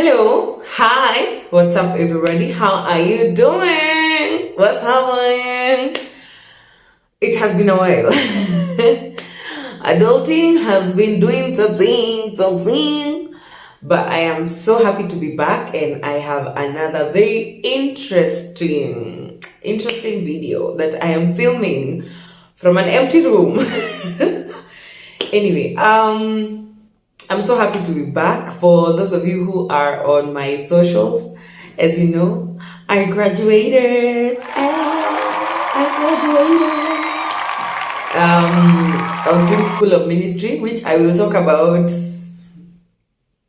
Hello, hi, what's up, everybody? How are you doing? What's happening? It has been a while. Adulting has been doing something, but I am so happy to be back, and I have another very interesting video that I am filming from an empty room. Anyway, I'm so happy to be back. For those of you who are on my socials, as you know, I graduated. I was doing School of Ministry, which I will talk about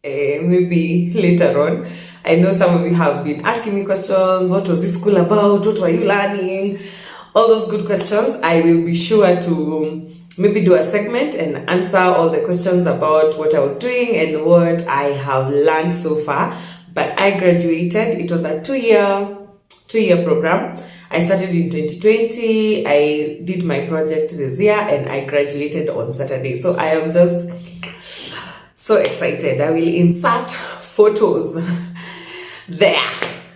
maybe later on. I know some of you have been asking me questions. What was this school about? What were you learning? All those good questions. I will be sure to maybe do a segment and answer all the questions about what I was doing and what I have learned so far. But I graduated. It was a two-year program. I started in 2020. I did my project this year and I graduated on Saturday. So I am just so excited. I will insert photos there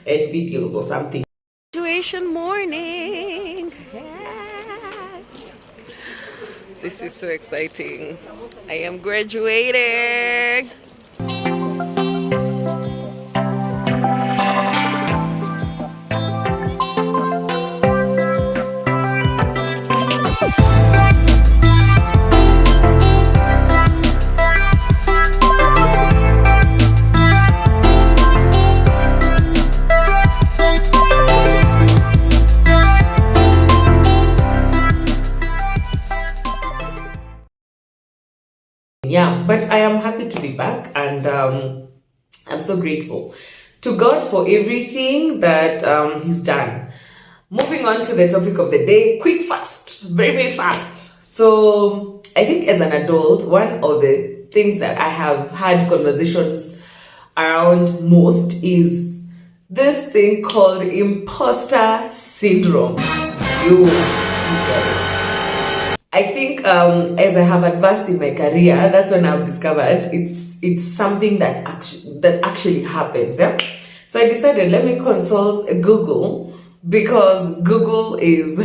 and videos or something. Graduation morning. This is so exciting. I am graduating. Yeah, but I am happy to be back, and I'm so grateful to God for everything that He's done. Moving on to the topic of the day, quick, fast, very, very fast. So I think as an adult, one of the things that I have had conversations around most is this thing called Imposter Syndrome. You guys. I think as I have advanced in my career, that's when I've discovered it's something that actually happens. Yeah? So I decided, let me consult Google, because Google is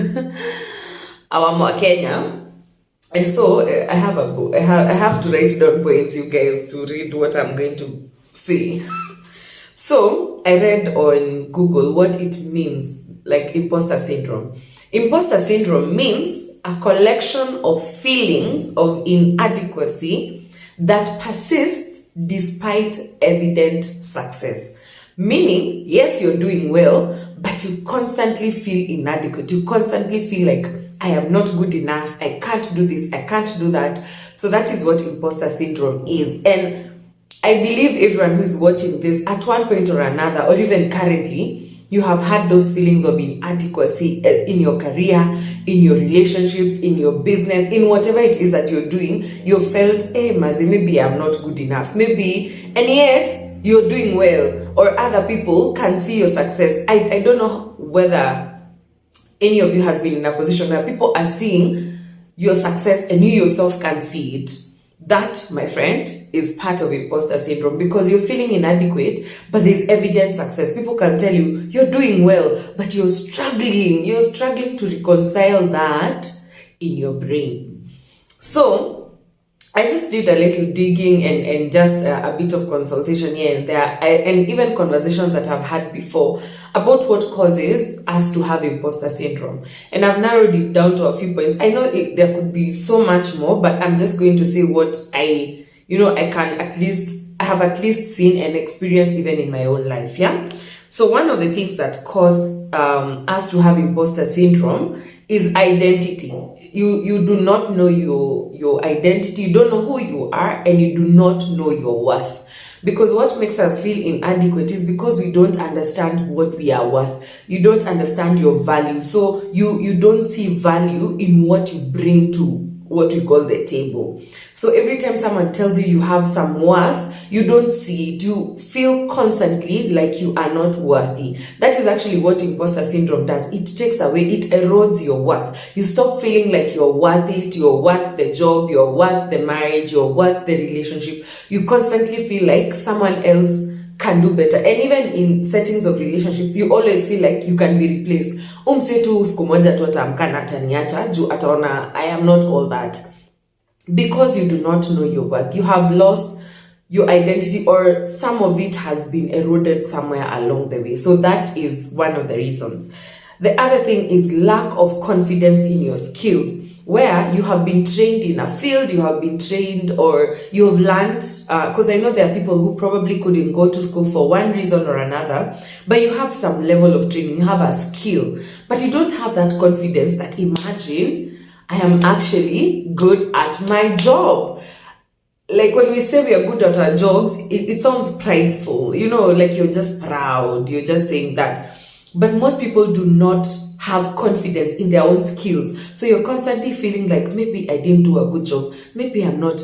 our Kenya. And so I have a book. I have to write down points, you guys, to read what I'm going to say. So I read on Google what it means, like imposter syndrome. Imposter syndrome means a collection of feelings of inadequacy that persists despite evident success. Meaning, yes, you're doing well, but you constantly feel inadequate. You constantly feel like, I am not good enough. I can't do this. I can't do that. So that is what imposter syndrome is. And I believe everyone who's watching this at one point or another, or even currently, you have had those feelings of inadequacy in your career, in your relationships, in your business, in whatever it is that you're doing. You felt, hey, Mazi, maybe I'm not good enough. Maybe, and yet you're doing well, or other people can see your success. I don't know whether any of you has been in a position where people are seeing your success and you yourself can see it. That, my friend, is part of imposter syndrome, because you're feeling inadequate, but there's evident success. People can tell you you're doing well, but you're struggling. You're struggling to reconcile that in your brain. So I just did a little digging and just a bit of consultation here and there, and even conversations that I've had before about what causes us to have imposter syndrome. And I've narrowed it down to a few points. I know there could be so much more, but I'm just going to say what I have at least seen and experienced even in my own life. Yeah. So one of the things that cause us to have imposter syndrome is identity. You do not know your identity. You don't know who you are, and you do not know your worth. Because what makes us feel inadequate is because we don't understand what we are worth. You don't understand your value. So you don't see value in what you bring to what we call the table. So every time someone tells you you have some worth, you don't see it. You feel constantly like you are not worthy. That is actually what imposter syndrome does. It takes away, it erodes your worth. You stop feeling like you're worth it, you're worth the job, you're worth the marriage, you're worth the relationship. You constantly feel like someone else can do better. And even in settings of relationships, you always feel like you can be replaced. Umsetu siku moja tu ataamka na ataniacha juu ataona I am not all that. Because you do not know your worth. You have lost your identity, or some of it has been eroded somewhere along the way. So that is one of the reasons. The other thing is lack of confidence in your skills, where you have been trained in a field, you have been trained, or you have learned, because I know there are people who probably couldn't go to school for one reason or another, but you have some level of training, you have a skill, but you don't have that confidence that, imagine, I am actually good at my job. Like when we say we are good at our jobs, it sounds prideful, you know, like you're just proud, you're just saying that. But most people do not have confidence in their own skills. So you're constantly feeling like, maybe I didn't do a good job, maybe I'm not,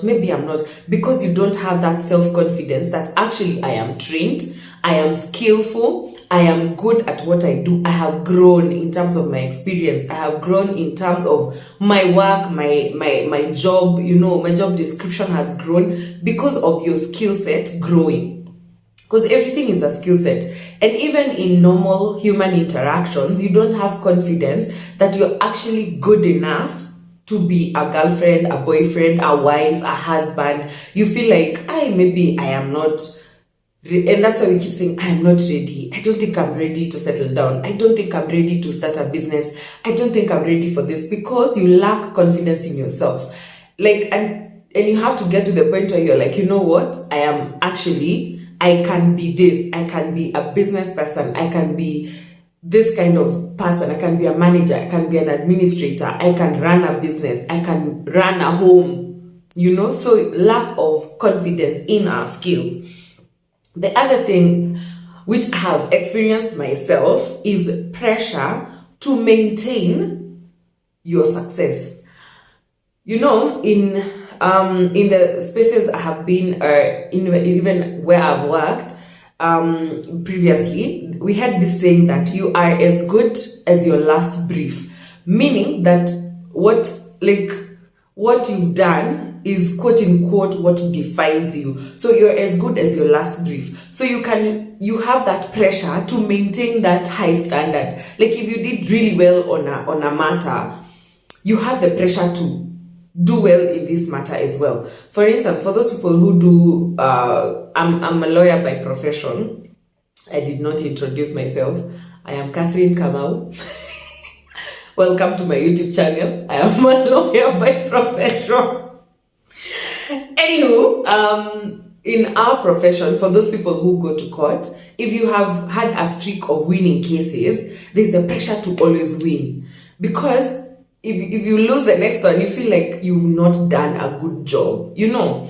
because you don't have that self-confidence that actually I am trained, I am skillful, I am good at what I do, I have grown in terms of my experience, I have grown in terms of my work, my job, you know, my job description has grown because of your skill set growing. Because everything is a skill set. And even in normal human interactions, you don't have confidence that you're actually good enough to be a girlfriend, a boyfriend, a wife, a husband. You feel like, maybe I am not. And that's why we keep saying, I am not ready. I don't think I'm ready to settle down. I don't think I'm ready to start a business. I don't think I'm ready for this, because you lack confidence in yourself. Like, and you have to get to the point where you're like, you know what? I can be this, I can be a business person, I can be this kind of person, I can be a manager, I can be an administrator, I can run a business, I can run a home, you know. So lack of confidence in our skills. The other thing which I have experienced myself is pressure to maintain your success. You know, in the spaces I have been, even where I've worked previously, we had this saying that you are as good as your last brief, meaning that what you've done is quote unquote what defines you. So you're as good as your last brief. So you have that pressure to maintain that high standard. Like if you did really well on a matter, you have the pressure to do well in this matter as well. For instance, for those people who do, I'm a lawyer by profession. I did not introduce myself. I am Catherine Kamau. Welcome to my YouTube channel. I am a lawyer by profession. Anywho, in our profession, for those people who go to court, if you have had a streak of winning cases, there's a pressure to always win. Because if you lose the next one, you feel like you've not done a good job, you know.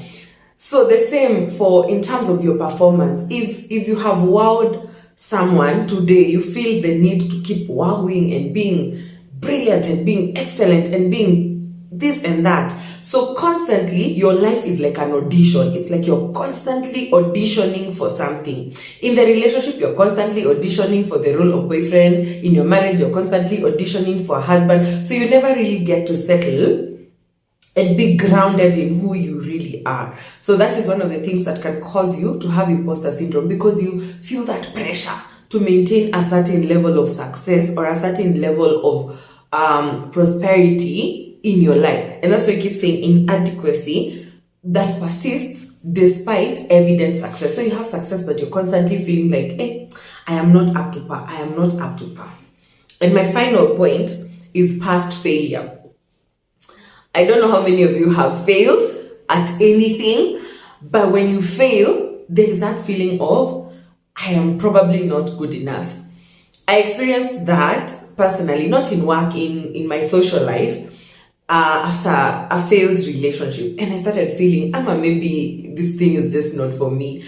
So the same for in terms of your performance. If you have wowed someone today, you feel the need to keep wowing and being brilliant and being excellent and being this and that. So constantly, your life is like an audition. It's like you're constantly auditioning for something. In the relationship, you're constantly auditioning for the role of boyfriend. In your marriage, you're constantly auditioning for a husband. So you never really get to settle and be grounded in who you really are. So that is one of the things that can cause you to have imposter syndrome, because you feel that pressure to maintain a certain level of success or a certain level of prosperity in your life. And that's why I keep saying inadequacy that persists despite evident success. So you have success, but you're constantly feeling like, I am not up to par. I am not up to par. And my final point is past failure. I don't know how many of you have failed at anything, but when you fail, there is that feeling of, I am probably not good enough. I experienced that personally, not in work, in my social life, after a failed relationship. And I started feeling, maybe this thing is just not for me.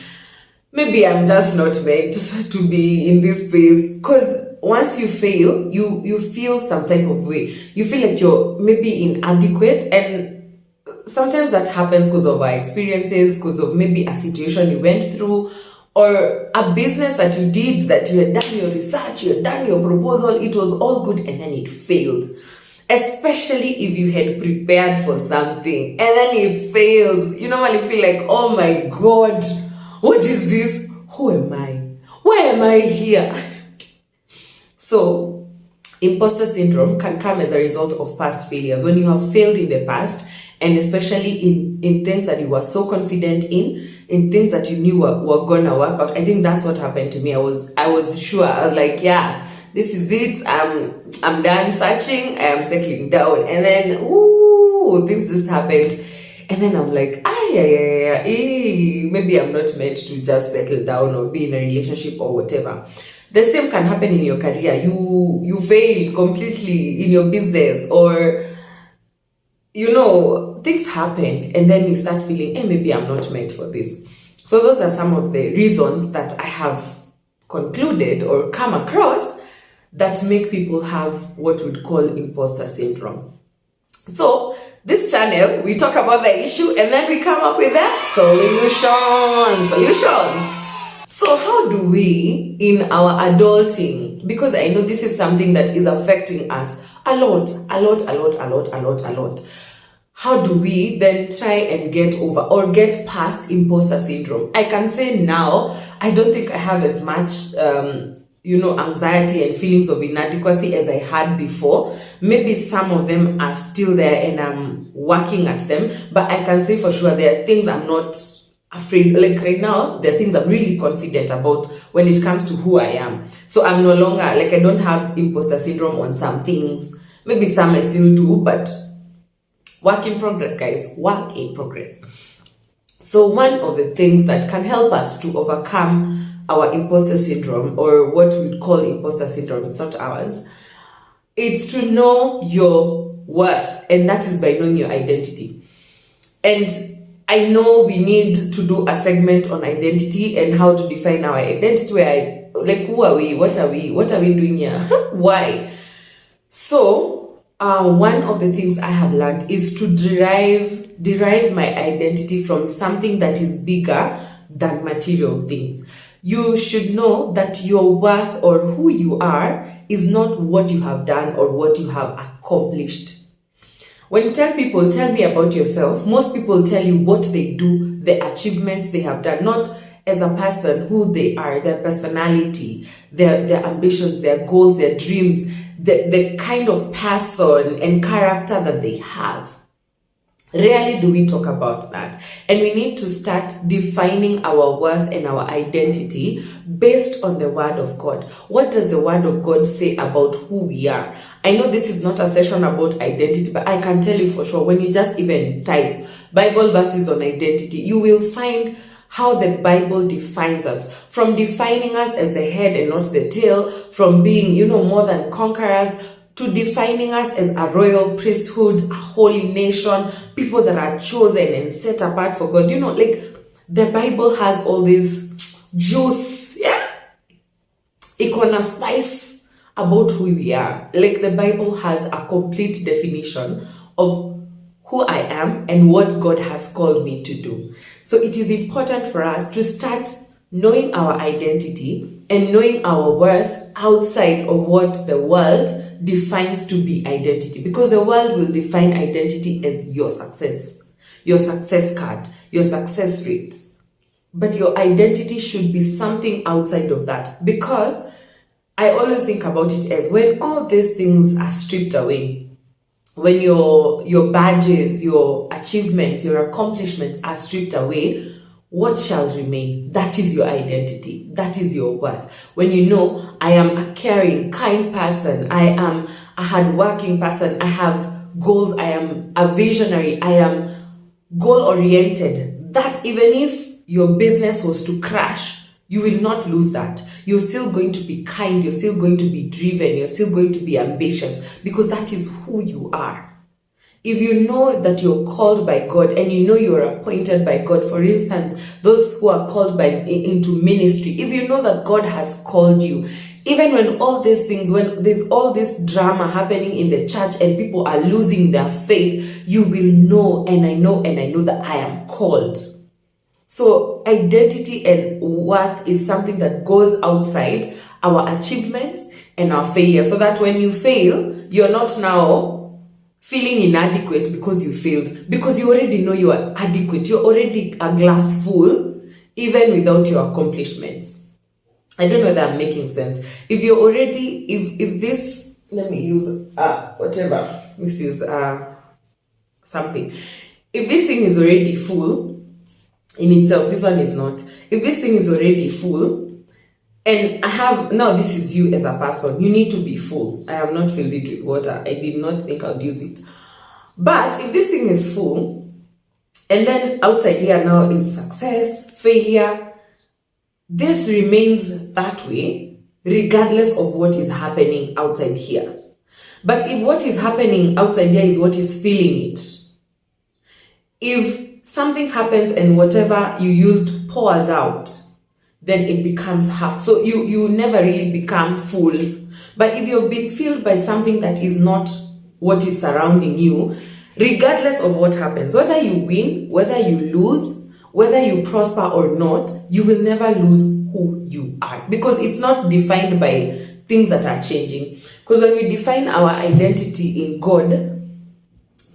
Maybe I'm just not meant to be in this space. Because once you fail, you feel some type of way. You feel like you're maybe inadequate. And sometimes that happens because of our experiences, because of maybe a situation you went through, or a business that you did, that you had done your research, you had done your proposal, it was all good, and then it failed. Especially if you had prepared for something and then it fails. You normally feel like, oh my God, what is this? who am I? Why am I here? So, imposter syndrome can come as a result of past failures. When you have failed in the past, and especially in things that you were so confident in things that you knew were gonna work out. I think that's what happened to me. I was sure. I was like, yeah, this is it. I'm done searching. I am settling down. And then, things just happened. And then I'm like, maybe I'm not meant to just settle down or be in a relationship or whatever. The same can happen in your career. You fail completely in your business, or things happen, and then you start feeling, maybe I'm not meant for this. So those are some of the reasons that I have concluded or come across that make people have what we'd call imposter syndrome. So this channel, we talk about the issue and then we come up with the solutions. So how do we, in our adulting, because I know this is something that is affecting us a lot. How do we then try and get over or get past imposter syndrome? I can say now, I don't think I have as much, anxiety and feelings of inadequacy as I had before. Maybe some of them are still there and I'm working at them, but I can say for sure there are things I'm not afraid. Like right now, there are things I'm really confident about when it comes to who I am. So I'm no longer, I don't have imposter syndrome on some things. Maybe some I still do, but work in progress, guys. Work in progress. So one of the things that can help us to overcome our imposter syndrome, or what we'd call imposter syndrome, it's not ours, it's to know your worth, and that is by knowing your identity. And I know we need to do a segment on identity and how to define our identity, where who are we? What are we doing here? Why? So one of the things I have learned is to derive my identity from something that is bigger than material things. You should know that your worth or who you are is not what you have done or what you have accomplished. When you tell people, tell me about yourself, most people tell you what they do, the achievements they have done, not as a person, who they are, their personality, their ambitions, their goals, their dreams, the kind of person and character that they have. Rarely do we talk about that. And we need to start defining our worth and our identity based on the Word of God. What does the Word of God say about who we are? I know this is not a session about identity, but I can tell you for sure, when you just even type Bible verses on identity, you will find how the Bible defines us, from defining us as the head and not the tail, from being, more than conquerors, to defining us as a royal priesthood, a holy nation, people that are chosen and set apart for God. The Bible has all this juice, icona spice about who we are. The Bible has a complete definition of who I am and what God has called me to do. So it is important for us to start knowing our identity and knowing our worth outside of what the world defines to be identity, because the world will define identity as your success card, your success rate. But your identity should be something outside of that, because I always think about it as when all these things are stripped away, when your badges, your achievements, your accomplishments are stripped away, what shall remain? That is your identity. That is your worth. When you know, I am a caring, kind person. I am a hardworking person. I have goals. I am a visionary. I am goal-oriented. That even if your business was to crash, you will not lose that. You're still going to be kind. You're still going to be driven. You're still going to be ambitious, because that is who you are. If you know that you're called by God and you know you're appointed by God, for instance, those who are called into ministry, if you know that God has called you, even when all these things, when there's all this drama happening in the church and people are losing their faith, you will know, and I know that I am called. So identity and worth is something that goes outside our achievements and our failure, so that when you fail, you're not now feeling inadequate because you failed, because you already know you are adequate. You're already a glass full. even without your accomplishments. I don't know whether I'm making sense. If you're already, if this, let me use whatever. This is something. If this thing is already full in itself, this one is not. If this thing is already full, and I have, now this is you as a person, you need to be full. I have not filled it with water. I did not think I'd use it. But if this thing is full, and then outside here now is success, failure, this remains that way regardless of what is happening outside here. But if what is happening outside here is what is filling it, if something happens and whatever you used pours out, then it becomes half. So you never really become full. But if you've been filled by something that is not what is surrounding you, regardless of what happens, whether you win, whether you lose, whether you prosper or not, you will never lose who you are, because it's not defined by things that are changing. Because when we define our identity in God,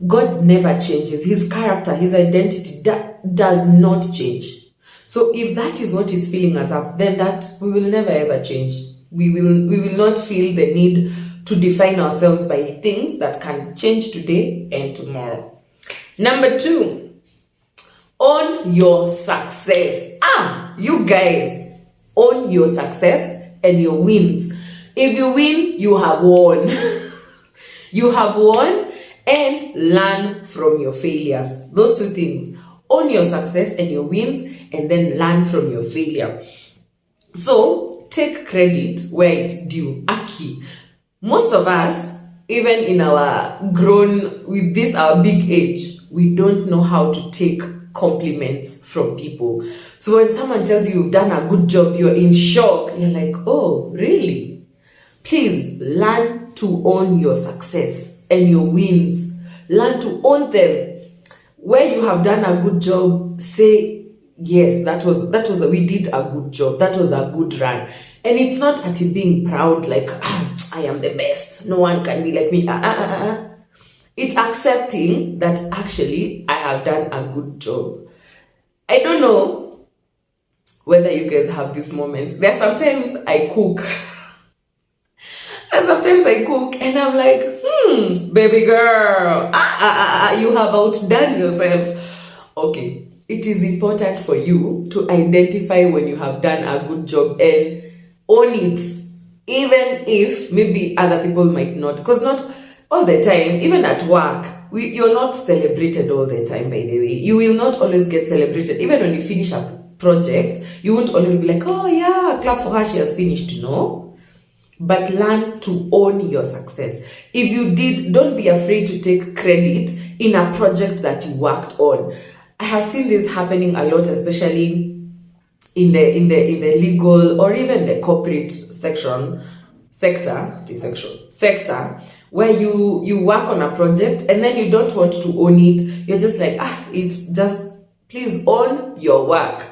God never changes. His character, his identity does not change. So if that is what is filling us up, then that we will never ever change. We will not feel the need to define ourselves by things that can change today and tomorrow. Number 2, own your success. You guys, own your success and your wins. If you win, you have won. You have won, and learn from your failures. Those two things. Own your success and your wins, and then learn from your failure. So take credit where it's due. Aki. Most of us, even in our grown, with this our big age, we don't know how to take compliments from people. So when someone tells you you've done a good job, you're in shock. You're like, oh, really? Please learn to own your success and your wins. Learn to own them. Where you have done a good job, say, yes, we did a good job. That was a good run. And it's not at being proud, like, I am the best. No one can be like me. It's accepting that actually I have done a good job. I don't know whether you guys have these moments. There are sometimes I cook. And sometimes I cook and I'm like, baby girl, you have outdone yourself. Okay, it is important for you to identify when you have done a good job and own it, even if maybe other people might not. Because not all the time, even at work, you're not celebrated all the time, by the way. You will not always get celebrated. Even when you finish a project, you won't always be like, oh yeah, clap for her, she has finished. No. But learn to own your success. If you did, don't be afraid to take credit in a project that you worked on. I have seen this happening a lot, especially in the legal or even the corporate sector, where you work on a project and then you don't want to own it. You're just like, it's just, please own your work.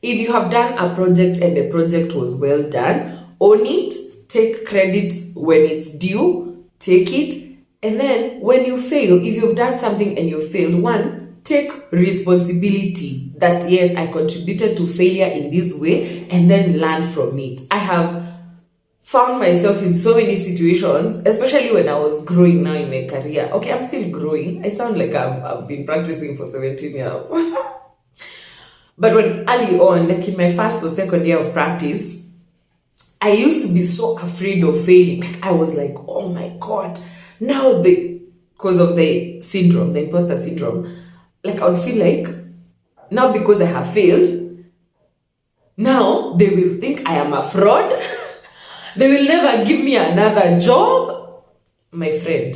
If you have done a project and the project was well done, own it. Take credit when it's due, take it, and then when you fail, if you've done something and you failed, one, take responsibility that yes, I contributed to failure in this way, and then learn from it. I have found myself in so many situations, especially when I was growing now in my career. Okay, I'm still growing. I sound like I've been practicing for 17 years. But when early on, like in my first or second year of practice, I used to be so afraid of failing. Like I was like, oh my God. Now because of the syndrome, the imposter syndrome, like I would feel like, now because I have failed, now they will think I am a fraud. They will never give me another job. My friend,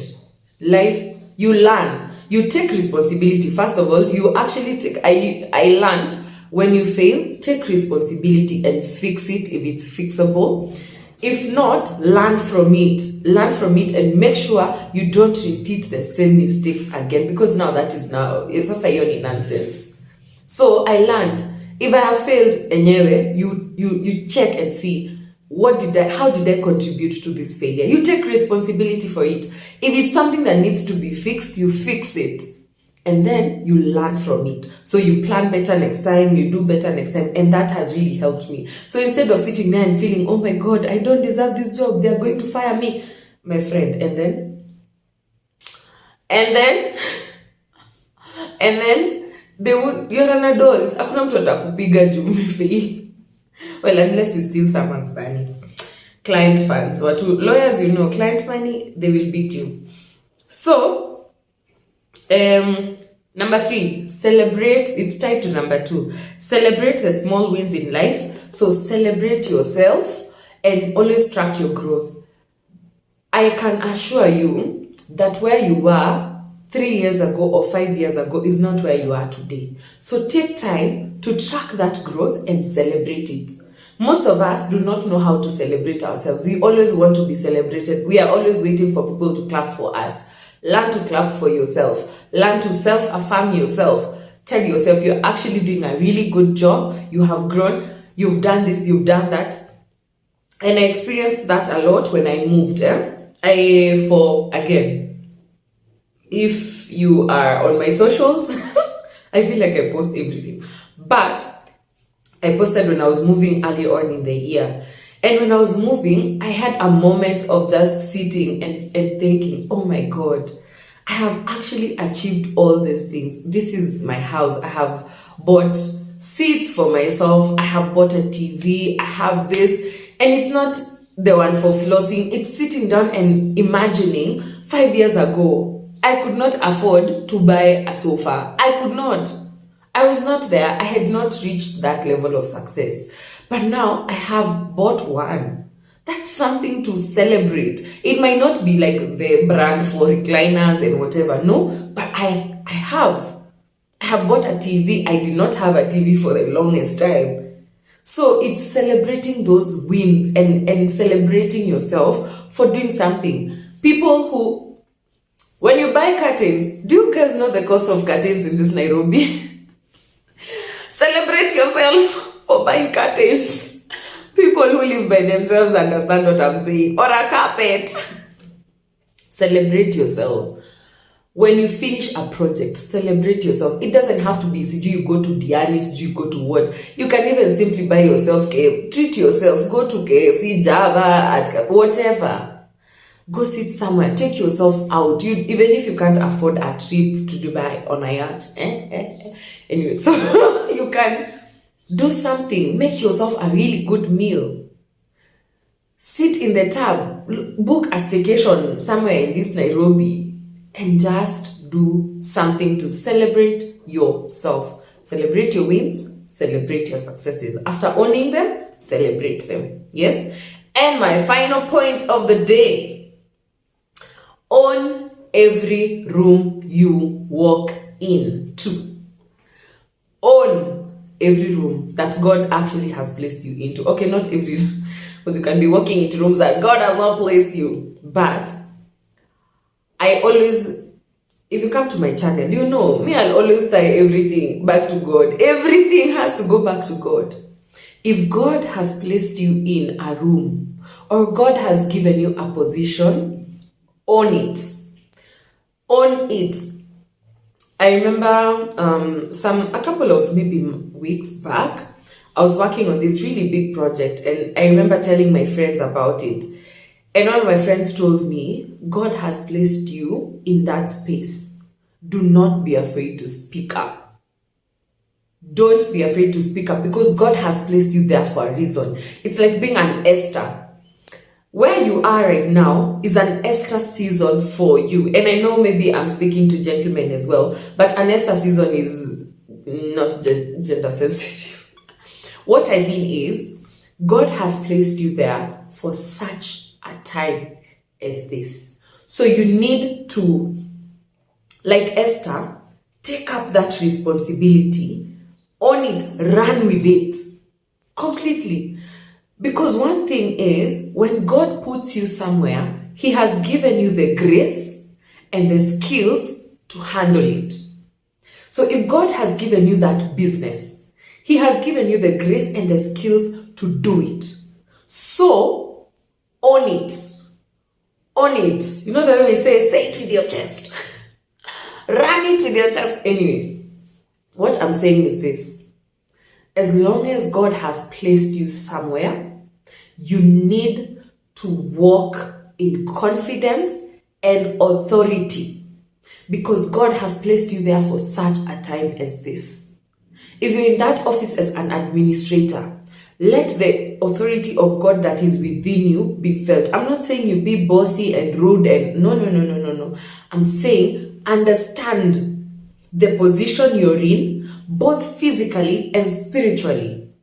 life, you learn. You take responsibility. First of all, you actually take, I learned, when you fail, take responsibility and fix it if it's fixable. If not, learn from it. Learn from it and make sure you don't repeat the same mistakes again, because now it's just a nonsense. So I learned, if I have failed anyway, you check and see how did I contribute to this failure? You take responsibility for it. If it's something that needs to be fixed, you fix it. And then you learn from it. So you plan better next time, you do better next time. And that has really helped me. So instead of sitting there and feeling, oh my God, I don't deserve this job, they're going to fire me, my friend. And then you're an adult. Hakuna mtu atakupiga juu umefail. Well, unless you steal someone's money. Client funds. Lawyers, you know, client money, they will beat you. So, number 3, celebrate. It's tied to number 2. Celebrate the small wins in life. So celebrate yourself and always track your growth. I can assure you that where you were 3 years ago or 5 years ago is not where you are today. So take time to track that growth and celebrate it. Most of us do not know how to celebrate ourselves. We always want to be celebrated. We are always waiting for people to clap for us. Learn to clap for yourself. Learn to self-affirm yourself. Tell yourself you're actually doing a really good job. You have grown. You've done this. You've done that. And I experienced that a lot when I moved. If you are on my socials, I feel like I post everything. But I posted when I was moving early on in the year. And when I was moving, I had a moment of just sitting and thinking, oh my God, I have actually achieved all these things. This is my house. I have bought seats for myself. I have bought a TV. I have this. And it's not the one for flossing. It's sitting down and imagining 5 years ago, I could not afford to buy a sofa. I could not. I was not there. I had not reached that level of success. But now I have bought one. That's something to celebrate. It might not be like the brand for recliners and whatever. No, but I have bought a TV. I did not have a TV for the longest time. So it's celebrating those wins and celebrating yourself for doing something. People who, when you buy curtains, do you guys know the cost of curtains in this Nairobi? Celebrate yourself for buying curtains. People who live by themselves understand what I'm saying. Or a carpet. Celebrate yourselves. When you finish a project, celebrate yourself. It doesn't have to be, do you go to Dianis, do you go to what? You can even simply buy yourself KFC. Treat yourself. Go to KFC, Java, whatever. Go sit somewhere. Take yourself out. Even if you can't afford a trip to Dubai on a yacht. Anyway, so you can do something. Make yourself a really good meal. Sit in the tub. Book a staycation somewhere in this Nairobi. And just do something to celebrate yourself. Celebrate your wins. Celebrate your successes. After owning them, celebrate them. Yes? And my final point of the day. Own every room you walk into. Own every room that God actually has placed you into. Okay, not every room, because you can be walking into rooms that God has not placed you. But I always, if you come to my channel, you know, me, I'll always tie everything back to God. Everything has to go back to God. If God has placed you in a room, or God has given you a position, own it. Own it. I remember a couple of maybe weeks back, I was working on this really big project, and I remember telling my friends about it. And all my friends told me, God has placed you in that space. Do not be afraid to speak up. Don't be afraid to speak up, because God has placed you there for a reason. It's like being an Esther. Where you are right now is an Esther season for you. And I know maybe I'm speaking to gentlemen as well, but an Esther season is not gender sensitive. What I mean is, God has placed you there for such a time as this. So you need to, like Esther, take up that responsibility, own it, run with it completely. Because one thing is, when God puts you somewhere, He has given you the grace and the skills to handle it. So if God has given you that business, He has given you the grace and the skills to do it. So, own it. Own it. You know the way we say it with your chest. Run it with your chest. Anyway, what I'm saying is this. As long as God has placed you somewhere, you need to walk in confidence and authority, because God has placed you there for such a time as this. If you're in that office as an administrator, let the authority of God that is within you be felt. I'm not saying you be bossy and rude and no. I'm saying understand the position you're in, both physically and spiritually.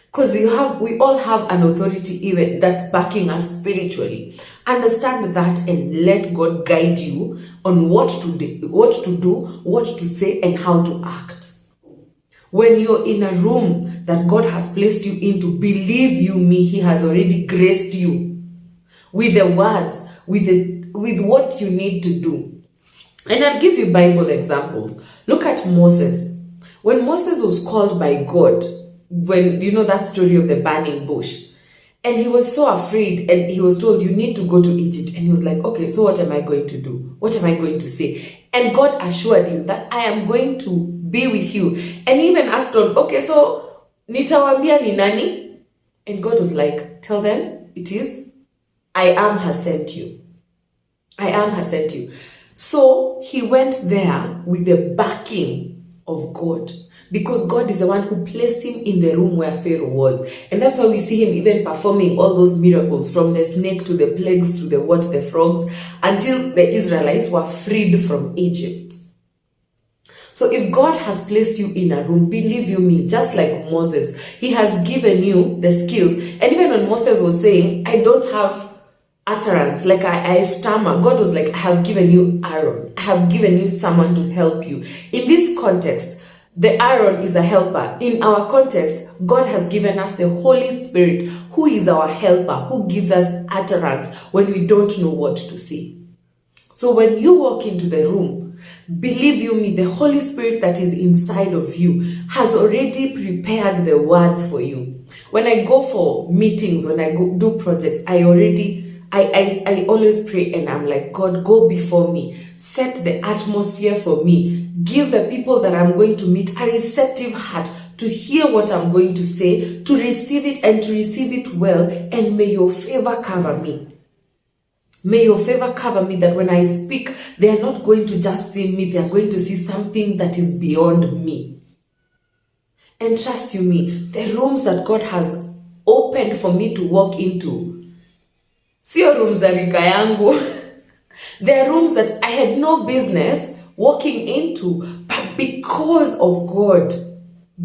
Because we all have an authority even that's backing us spiritually. Understand that and let God guide you on what to do, what to say, and how to act. When you're in a room that God has placed you into, believe you me, He has already graced you with the words, with what you need to do. And I'll give you Bible examples. Look at Moses. When Moses was called by God, when you know that story of the burning bush, and he was so afraid, and he was told, you need to go to Egypt. And he was like, okay, so what am I going to do? What am I going to say? And God assured him that I am going to be with you. And he even asked God, okay, so nitawambia ni nani? And God was like, tell them it is, I am has sent you. I am has sent you. So he went there with the backing of God, because God is the one who placed him in the room where Pharaoh was. And that's why we see him even performing all those miracles, from the snake to the plagues to the frogs, until the Israelites were freed from Egypt. So if God has placed you in a room, believe you me, just like Moses, He has given you the skills. And even when Moses was saying, I don't have utterance, like I stammer, God was like, I have given you Aaron. I have given you someone to help you. In this context, the Aaron is a helper. In our context, God has given us the Holy Spirit, who is our helper, who gives us utterance when we don't know what to say. So when you walk into the room, believe you me, the Holy Spirit that is inside of you has already prepared the words for you. When I go for meetings, when I go do projects, I always pray, and I'm like, God, go before me, set the atmosphere for me, give the people that I'm going to meet a receptive heart to hear what I'm going to say, to receive it and to receive it well, and may your favor cover me. May your favor cover me, that when I speak, they are not going to just see me, they are going to see something that is beyond me. And trust you me, the rooms that God has opened for me to walk into, sio rooms za rika yangu. They are rooms that I had no business walking into, but because of God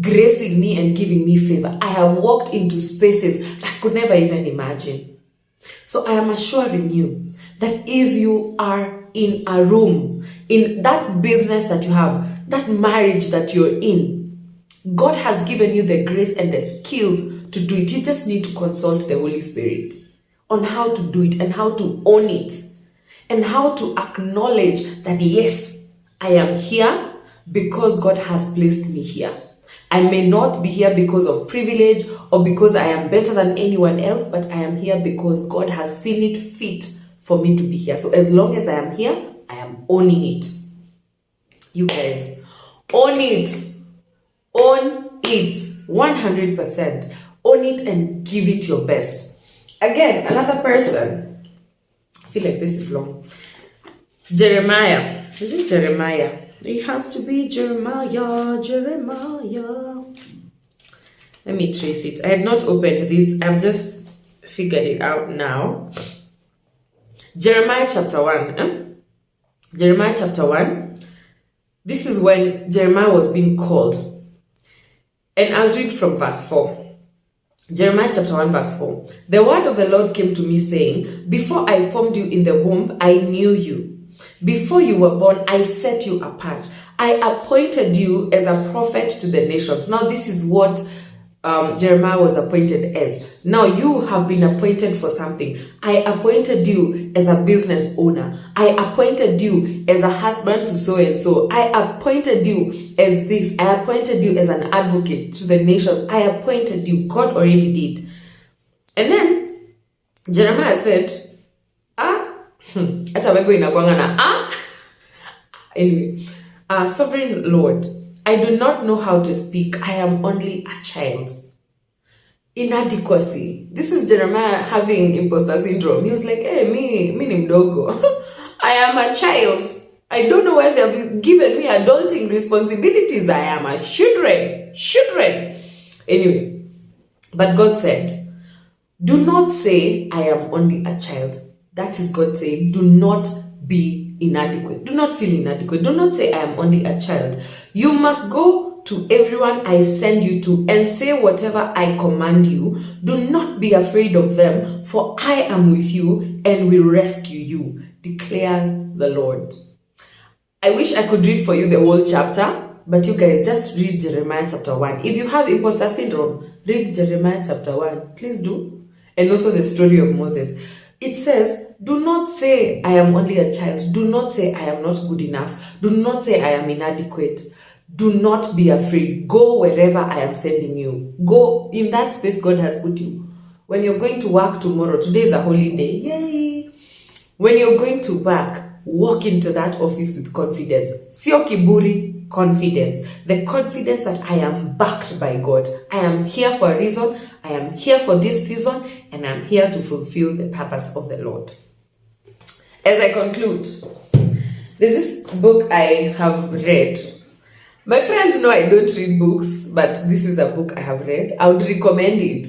gracing me and giving me favor, I have walked into spaces that I could never even imagine. So I am assuring you that if you are in a room, in that business that you have, that marriage that you're in, God has given you the grace and the skills to do it. You just need to consult the Holy Spirit on how to do it and how to own it and how to acknowledge that, yes, I am here because God has placed me here. I may not be here because of privilege or because I am better than anyone else, but I am here because God has seen it fit for me to be here. So as long as I am here, I am owning it. You guys, own it. Own it 100%. Own it and give it your best. Again, another person. I feel like this is long. Jeremiah. Is it Jeremiah? It has to be Jeremiah. Let me trace it. I had not opened this. I've just figured it out now. Jeremiah chapter 1. Jeremiah chapter 1. This is when Jeremiah was being called. And I'll read from verse 4. Jeremiah chapter 1 verse 4. The word of the Lord came to me saying, before I formed you in the womb, I knew you. Before you were born, I set you apart. I appointed you as a prophet to the nations. Now this is what Jeremiah was appointed as. Now you have been appointed for something. I appointed you as a business owner. I appointed you as a husband to so and so. I appointed you as this. I appointed you as an advocate to the nation. I appointed you. God already did. And then Jeremiah said, hata Bible inakuanga na anyway. Sovereign Lord, I do not know how to speak. I am only a child. Inadequacy. This is Jeremiah having imposter syndrome. He was like, hey, me ni mdogo. I am a child. I don't know why they've given me adulting responsibilities. I am a children. Anyway, but God said, do not say I am only a child. That is God saying, do not be inadequate. Do not feel inadequate. Do not say I am only a child. You must go to everyone I send you to and say whatever I command you. Do not be afraid of them, for I am with you and will rescue you, declares the Lord. I wish I could read for you the whole chapter, but you guys just read Jeremiah chapter 1. If you have imposter syndrome, read Jeremiah chapter 1. Please do. And also the story of Moses. It says, do not say I am only a child. Do not say I am not good enough. Do not say I am inadequate. Do not be afraid. Go wherever I am sending you. Go in that space God has put you. When you're going to work tomorrow, today is a holiday. Yay! When you're going to work, walk into that office with confidence. Sio kiburi, confidence. The confidence that I am backed by God. I am here for a reason. I am here for this season. And I'm here to fulfill the purpose of the Lord. As I conclude, there's this book I have read. My friends know I don't read books, but this is a book I have read. I would recommend it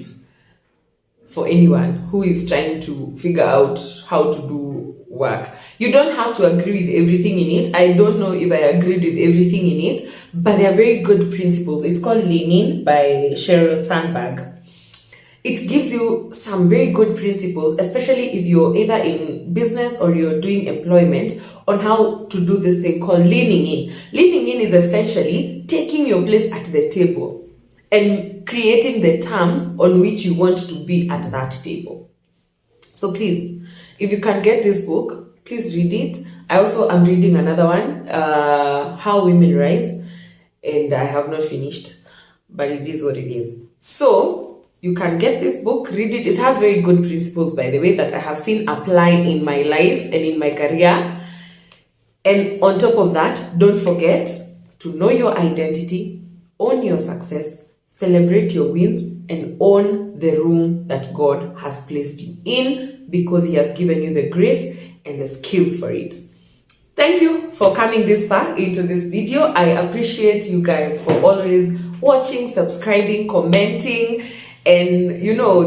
for anyone who is trying to figure out how to do work. You don't have to agree with everything in it. I don't know if I agreed with everything in it, but they are very good principles. It's called Leaning by Sheryl Sandberg. It gives you some very good principles, especially if you're either in business or you're doing employment, on how to do this thing called leaning in. Leaning in is essentially taking your place at the table and creating the terms on which you want to be at that table. So please, if you can get this book, please read it. I also am reading another one, How Women Rise, and I have not finished, but it is what it is. So you can get this book, read it. It has very good principles, by the way, that I have seen apply in my life and in my career. And on top of that, don't forget to know your identity, own your success, celebrate your wins, and own the room that God has placed you in, because He has given you the grace and the skills for it. Thank you for coming this far into this video. I appreciate you guys for always watching, subscribing, commenting, and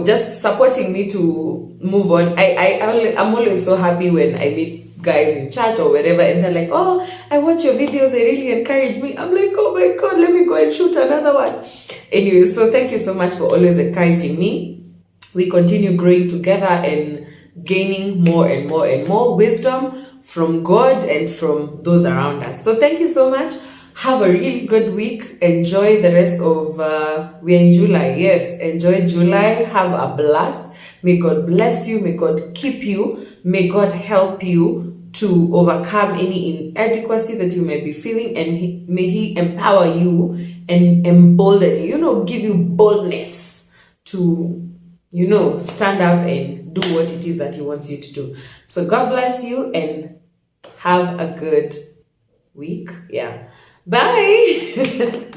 just supporting me to move on. I'm always so happy when I meet guys in church or wherever, and they're like, oh, I watch your videos, they really encourage me. I'm like, oh my God, let me go and shoot another one. Anyway, so thank you so much for always encouraging me. We continue growing together and gaining more and more and more wisdom from God and from those around us. So thank you so much. Have a really good week. Enjoy the rest of, we're in July. Yes, enjoy July. Have a blast. May God bless you. May God keep you. May God help you to overcome any inadequacy that you may be feeling. And may He empower you and embolden you, give you boldness to, stand up and do what it is that He wants you to do. So God bless you and have a good week. Yeah. Bye.